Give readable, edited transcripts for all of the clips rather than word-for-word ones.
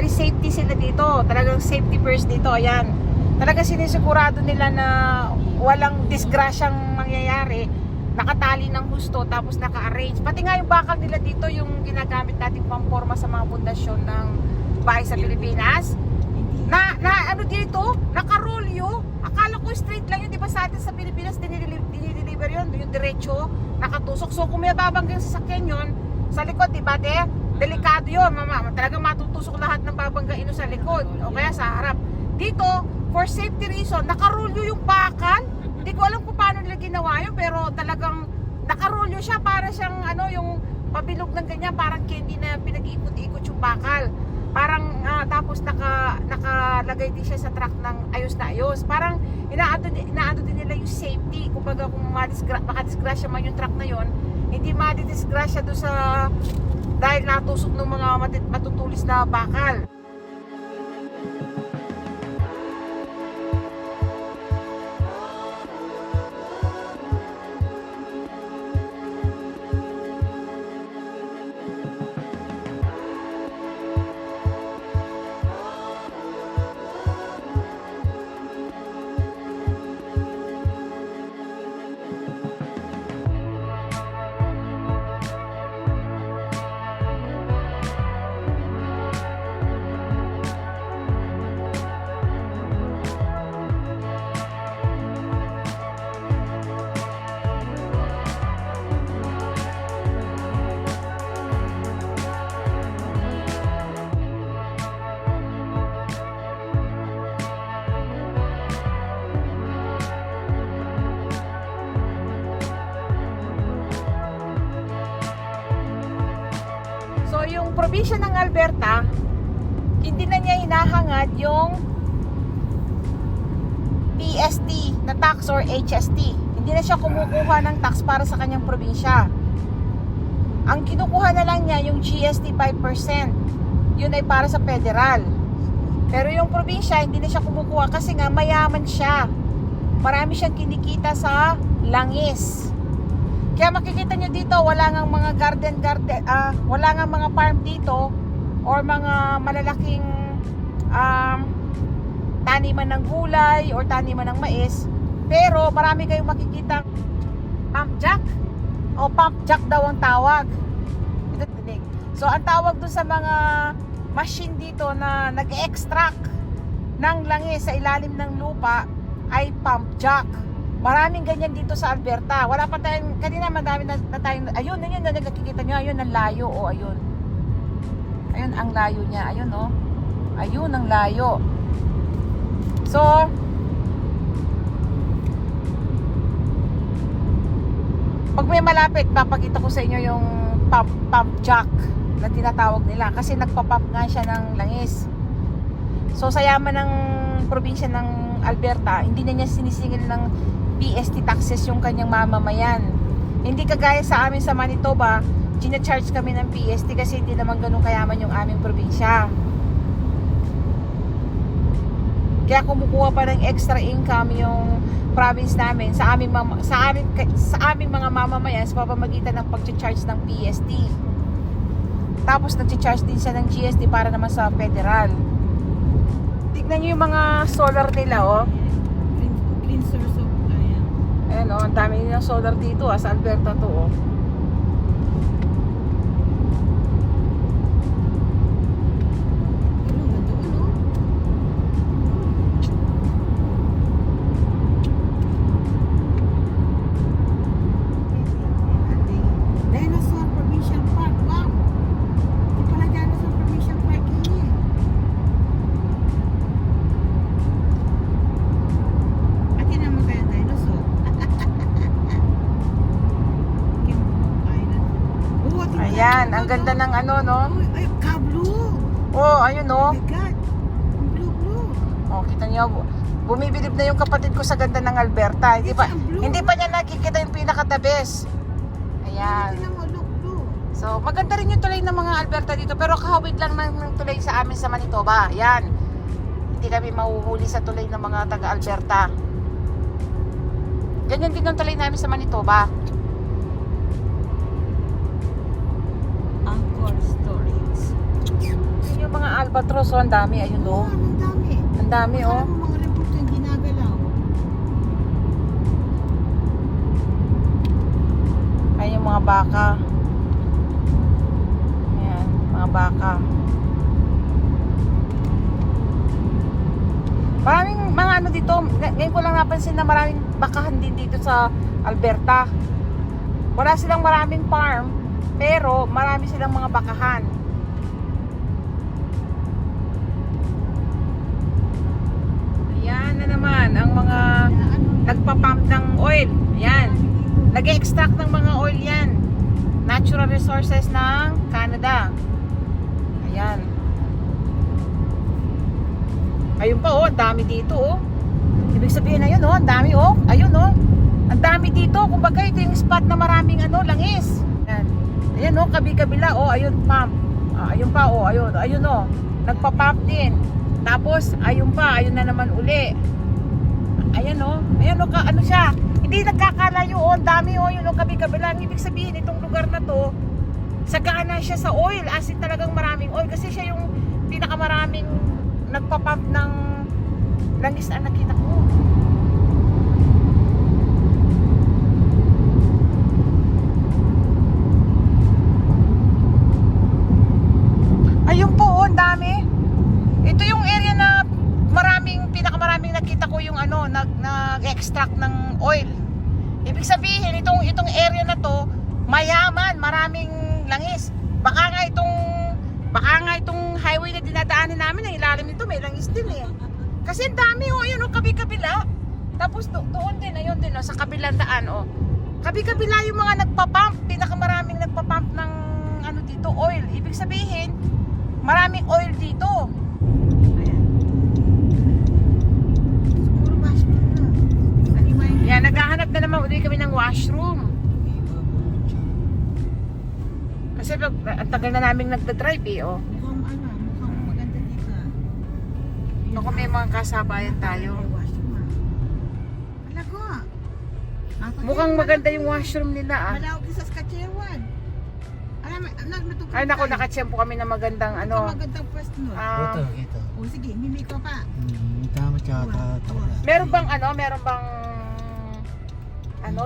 very safety sila dito. Talagang safety first dito. Ayan. Talagang sinisigurado nila na walang disgrasyang mangyayari. Nakatali ng husto, tapos naka-arrange. Pati nga yung bakal nila dito, yung ginagamit nating pamporma sa mga pundasyon ng bahay sa Pilipinas. Na ano dito? Nakarolyo. Akala ko straight lang yun. Di ba sa atin sa Pilipinas, dinideliver yun. Yung diretso, nakatusok. So kung may babanggang sasakyan yun, sa likod, di ba, delikado yun, mama. Talagang matutusok lahat ng babanggain sa likod o kaya sa harap. Dito, for safety reason, nakarolyo yung bakal. Hindi ko alam kung paano nila ginawa yun, pero talagang nakarolyo siya para siyang ano, yung pabilog ng ganyan, parang candy na pinag-ikot-ikot yung bakal. Parang tapos nakalagay din siya sa truck ng ayos na ayos. Parang inaano din nila yung safety. Kumbaga kung makadisgrasya man yung truck na yon, hindi madidisgrasya doon sa dahil natusok ng mga matutulis na bakal. So yung probinsya ng Alberta, hindi na niya hinahangad yung PST na tax or HST. Hindi na siya kumukuha ng tax para sa kanyang probinsya. Ang kinukuha na lang niya yung GST 5%. Yun ay para sa federal. Pero yung probinsya, hindi na siya kumukuha kasi nga mayaman siya. Marami siyang kinikita sa langis. Kaya makikita nyo dito, wala ngang mga wala ngang mga farm dito or mga malalaking taniman ng gulay or taniman ng mais. Pero marami kayong makikita pump jack o pump jack daw ang tawag. So ang tawag doon sa mga machine dito na nag-extract ng langis sa ilalim ng lupa ay pump jack. Maraming ganyan dito sa Alberta. Wala pa tayong, kanina madami na tayong, ayun na nakikita nyo, ayun ang layo, o ayun. Ayun ang layo niya, ayun o. Ayun ang layo. So, pag may malapit, papakita ko sa inyo yung pump jack na tinatawag nila. Kasi nagpa-pump nga siya ng langis. So, sa yaman ng probinsya ng Alberta, hindi na niya sinisingil ng PST taxes yung kanyang mamamayan. Hindi kagaya sa amin sa Manitoba, gina-charge kami ng PST kasi hindi naman ganun kayaman yung aming probinsya. Kaya kumukuha pa ng extra income yung province namin sa aming mga mamamayan sa pamamagitan ng pag-charge ng PST. Tapos nag-charge din siya ng GST para naman sa federal. Tignan niyo yung mga solar nila, oh. Green source of ayan. Ayan, oh, ang dami nilang solar dito, sa Alberta to, oh. Ano nga doon, no? Ating Dinosaur Provincial Park. Wow! Ito pala Dinosaur Provincial Park eh. Atin naman kaya dinosaur. Ayan, ang ganda ng ano, no? Ay, ka-blue! Oh, ayun, no? Oh my God! Blue. Oh, kita niyo, bumibilib na yung kapatid ko sa ganda ng Alberta. Hindi pa niya nakikita yung pinaka-the best. Ayan. Tingnan mo, look, blue. So, maganda rin yung tulay ng mga Alberta dito. Pero kahawig lang ng tulay sa amin sa Manitoba. Ayan. Hindi kami mahuhuli sa tulay ng mga taga-Alberta. Ganyan din ang tulay namin sa Manitoba. Angkor Stories. Yun yung mga albatros, oh, ang dami. Ayun, Oo, oh. ang dami. Ang dami, oh. Alam mo, mga reporter yung ginagalaw. Ayun yung mga baka. Ayan, mga baka. Maraming mga ano dito, ngayon ko lang napansin na maraming bakahan din dito sa Alberta. Wala silang maraming farm, pero marami silang mga bakahan. Ayan na naman ang mga nagpa-pump ng oil. Ayan. Nag-extract ng mga oil yan. Natural resources ng Canada. Ayan. Ayun pa, oh, ang dami dito, oh. Ibig sabihin, ayun, oh, ang dami, oh. Ayun, oh. Ang dami dito. Kumbaga, ito yung spot na maraming, ano, langis. Ayan. Ayan, oh, kabi-kabila, oh. Ayun, pump. Ayun pa, oh. Ayun, ayun, oh. Nagpa-pump din. Tapos, ayun pa. Ayun na naman uli. Ayan, oh. Ayan, oh, ano siya. Hindi nagkakalayo, oh. Ang dami, oh. Yun, oh, kabi-kabila. Ang ibig sabihin, itong lugar na to, sagana siya sa oil. As in, talagang maraming oil. Kasi siya yung pinakamaraming nagpa-pump ng langis na nakita ko. Ayun po, oh, ang dami. Ito yung area na pinakamaraming nakita ko yung ano, nag-extract ng oil. Ibig sabihin, itong area na to, mayaman, maraming langis. Baka nga itong highway na dinadaanan namin, ang ilalim nito may langis din eh. Kasi ang dami, oh, ayun, oh, kabi-kabila. Tapos doon din, ayun din, oh, sa kabilang daan, oh. Kabi-kabila yung mga nagpa-pump, pinakamaraming nagpa-pump ng ano dito, oil. Ibig sabihin, maraming oil dito. Ayan. Siguro washroom na. Alimayin na. Yan, naghahanap na naman ulit kami ng washroom. Kasi ang tagal na namin nagda-drive eh, oh. Mukhang maganda dito. Naku, may mga kasabayan tayo. Wala ko. Mukhang maganda yung washroom nila, ah. Malawag sa Saskatchewan. Alam mo, Ay, naku, nakatsyempo kami na magandang ano. Magandang pwesto nun. Ah, Ito. O sige, mimi ko pa. Tama tsaka meron bang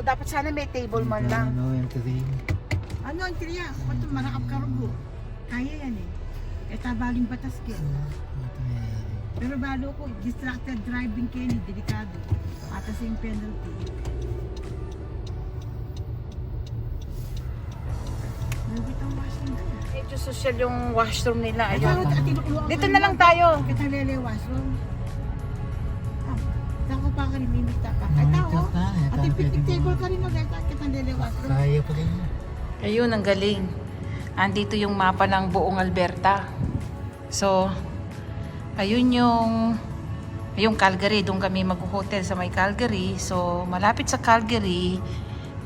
dapat sana may table man lang. Ano yung three? Ano ang triya? Pato marakap karugo. Kaya yan eh. Tabaling batas ke. Pero balo ko, distracted driving kayo ni delikado. Atas yung penalty. Nagit ang washroom na. Medyo social yung washroom nila. Ay, Ayun. tinukluan Dito na lang tayo. Kita lele washroom. Tako pa ka rin, mimita pa. Ay, tao. At yung picnic table ka rin ulit. Kita lele washroom. Kaya pa rin. Ayun, ang galing. Andito yung mapa ng buong Alberta. So, ayun yung Calgary. Doon kami mag-hotel sa may Calgary. So, malapit sa Calgary,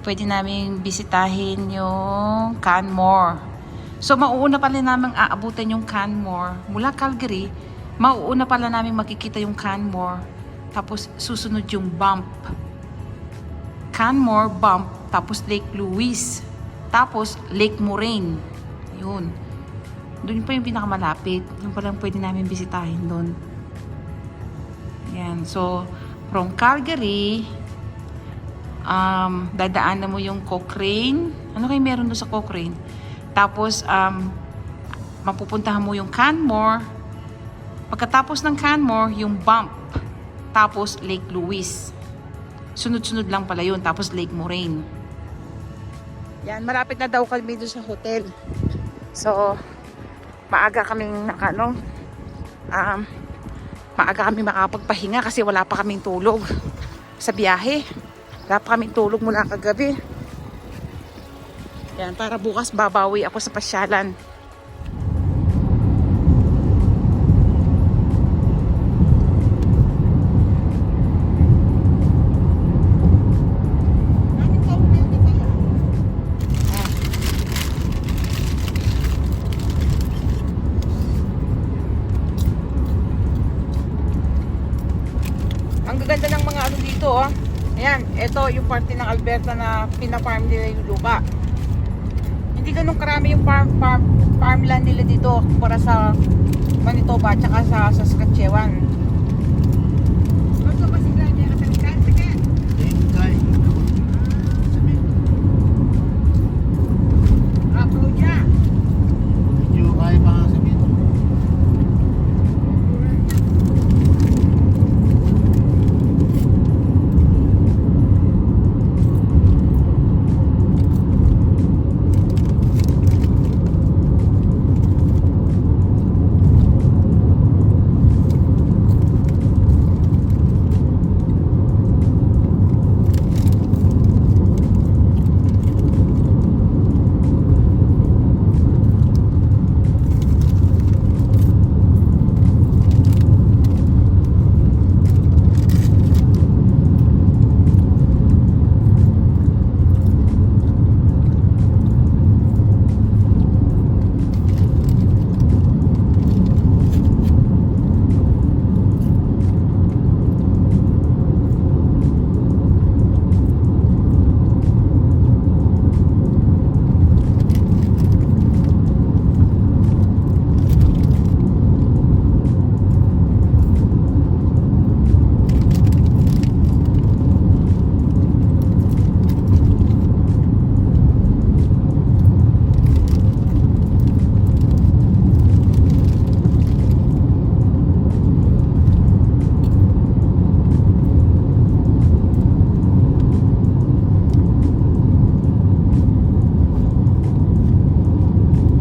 pwede namin bisitahin yung Canmore. So, mauuna pala namin aabutan yung Canmore. Mula Calgary, mauuna pala namin makikita yung Canmore. Tapos, susunod yung Banff. Canmore, Banff, tapos Lake Louise. Tapos, Lake Moraine. Yun. Doon pa yung pinakamalapit. Yung palang pwede namin bisitahin doon. Ayan. So, from Calgary, dadaanan mo yung Cochrane. Ano kayo meron doon sa Cochrane? Tapos, mapupuntahan mo yung Canmore. Pagkatapos ng Canmore, yung Banff. Tapos, Lake Louise. Sunod-sunod lang pala yun. Tapos, Lake Moraine. Yan, malapit na daw kami doon sa hotel. So, maaga kaming maaga kami makapagpahinga kasi wala pa kaming tulog sa biyahe. Wala pa kaming tulog mula kagabi. Yan, para bukas babawi ako sa pasyalan. Ganda ng mga ano dito, oh. Ayan, ito yung parte ng Alberta na pina-farm nila yung lupa. Hindi ganun karami yung farmland nila dito para sa Manitoba at saka sa Saskatchewan. Gusto ba sila niya katalikan? Sige. Tingkay. Sabi, Rapo niya. medyo kaya pa nga sabihin.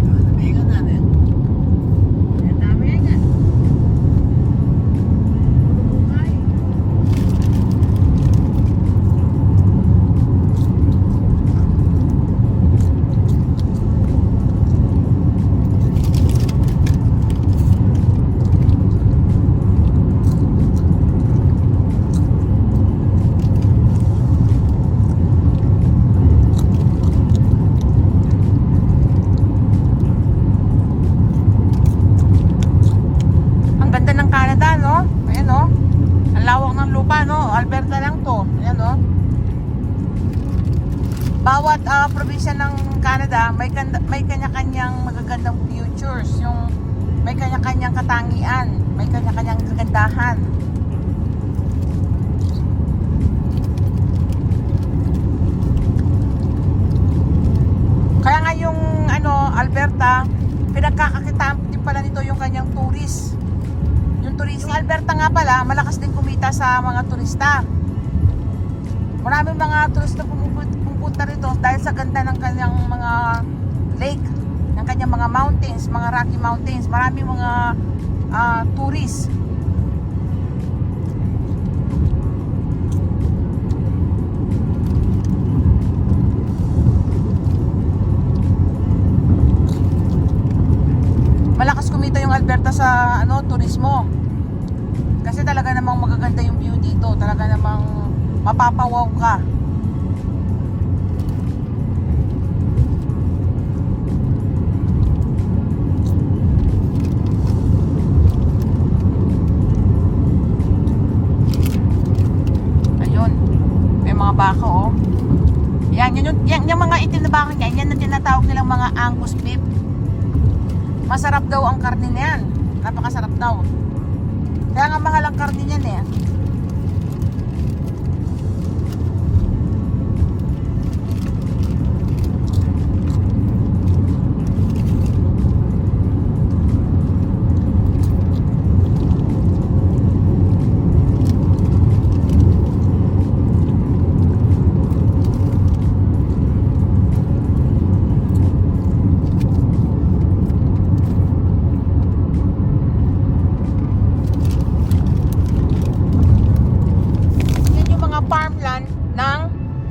Nalabigan natin. Ang dami yan yan. Bukay. Ang ganda ng Canada, no? Ayan, no? Ang lawak ng lupa, no? Alberta lang to. Ayan, no? Bawat probinsya ng Canada may kanya-kanyang magagandang futures. Yung may kanya-kanyang katangian, may kanya-kanyang kagandahan. Kaya nga yung Alberta, pinagkakakitaan din pala nito yung kanyang tourist. Yung Alberta nga pala, malakas din kumita sa mga turista. Maraming mga turista pumupunta rito dahil sa ganda ng kanyang mga lake, ng kanyang mga mountains, mga Rocky Mountains. Maraming mga tourists. Malakas kumita yung Alberta sa turismo. Kasi talaga namang magaganda yung view dito. Talaga namang mapapawaw ka. Ayun. May mga baka, oh. Yung mga itim na baka niyan, yan na tinatawag nilang mga Angus beef. Masarap daw ang karne niyan. Napakasarap daw. Kaya nga mahal ang karne niyan eh.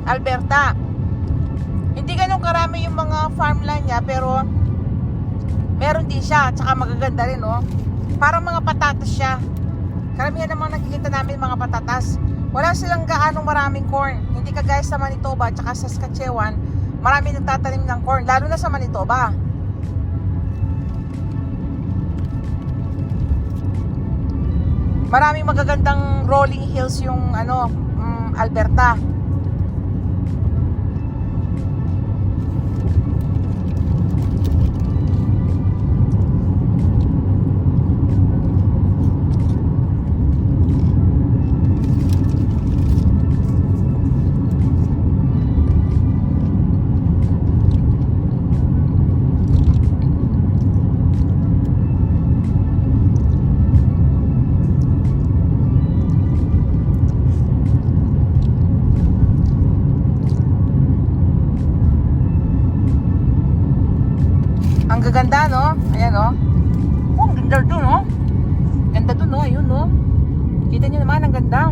Alberta. Hindi ganun karami yung mga farmland niya, pero meron din siya, tsaka magaganda rin, oh. Parang mga patatas siya. Karamihan namang nakikita namin mga patatas. Wala silang gaanong maraming corn. Hindi kagaya sa Manitoba tsaka sa Saskatchewan, marami nagtatanim ng corn, lalo na sa Manitoba. Maraming magagandang rolling hills yung Alberta. Ganda dun, oh. Ganda dun, oh. Ayun, oh. Kita nyo naman, ang ganda.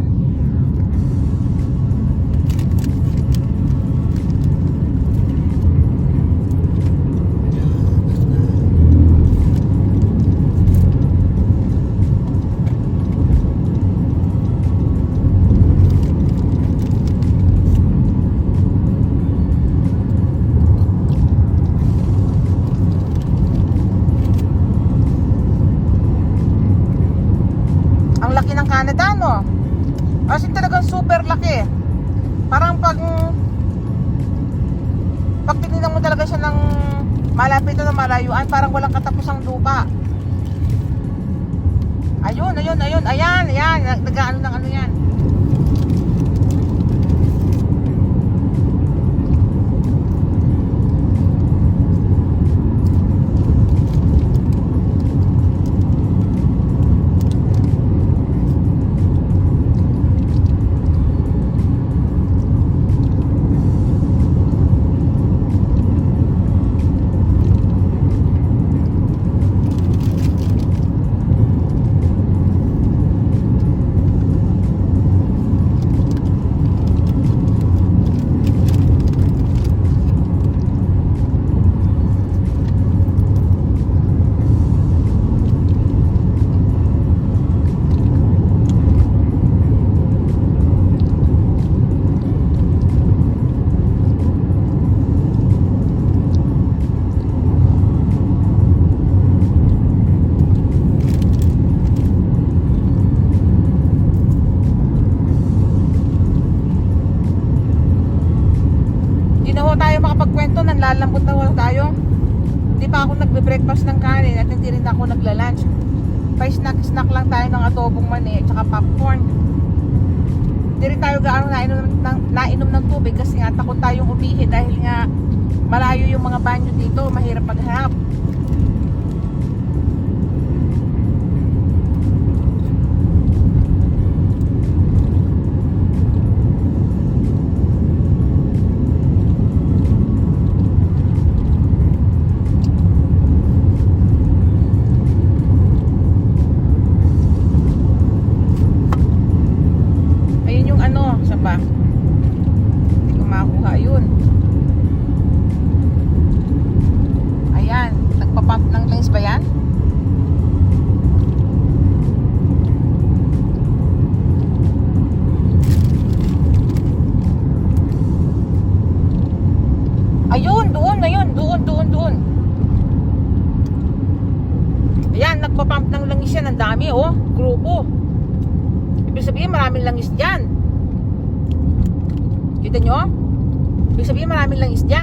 Ang laki ng Canada, no? As in talagang super laki. Parang pag tinignan mo talaga siya ng malapit na malayuan, parang walang katapusang lupa. Ayun. Ayan. Nag-ano ng ano yan. Tayo makapagkwento, nanlalambot na wala tayo. Hindi pa ako nagbe-breakfast ng kanin at hindi rin ako nagla-lunch. Pa-snack lang tayo ng adobong mani at saka popcorn. Hindi rin tayo gaano nainom ng tubig kasi nga takot tayong umihi dahil nga malayo yung mga banyo dito, mahirap maghanap. Ba? Hindi ko makuha yun. Ayan, nagpa-pump ng lens ba yan? Ayun, doon. Ayan, nagpa-pump ng langis yan. Ang dami, oh. Grupo. Ibig sabihin, maraming langis dyan. Kita nyo? Ibig sabihin maraming langis dyan.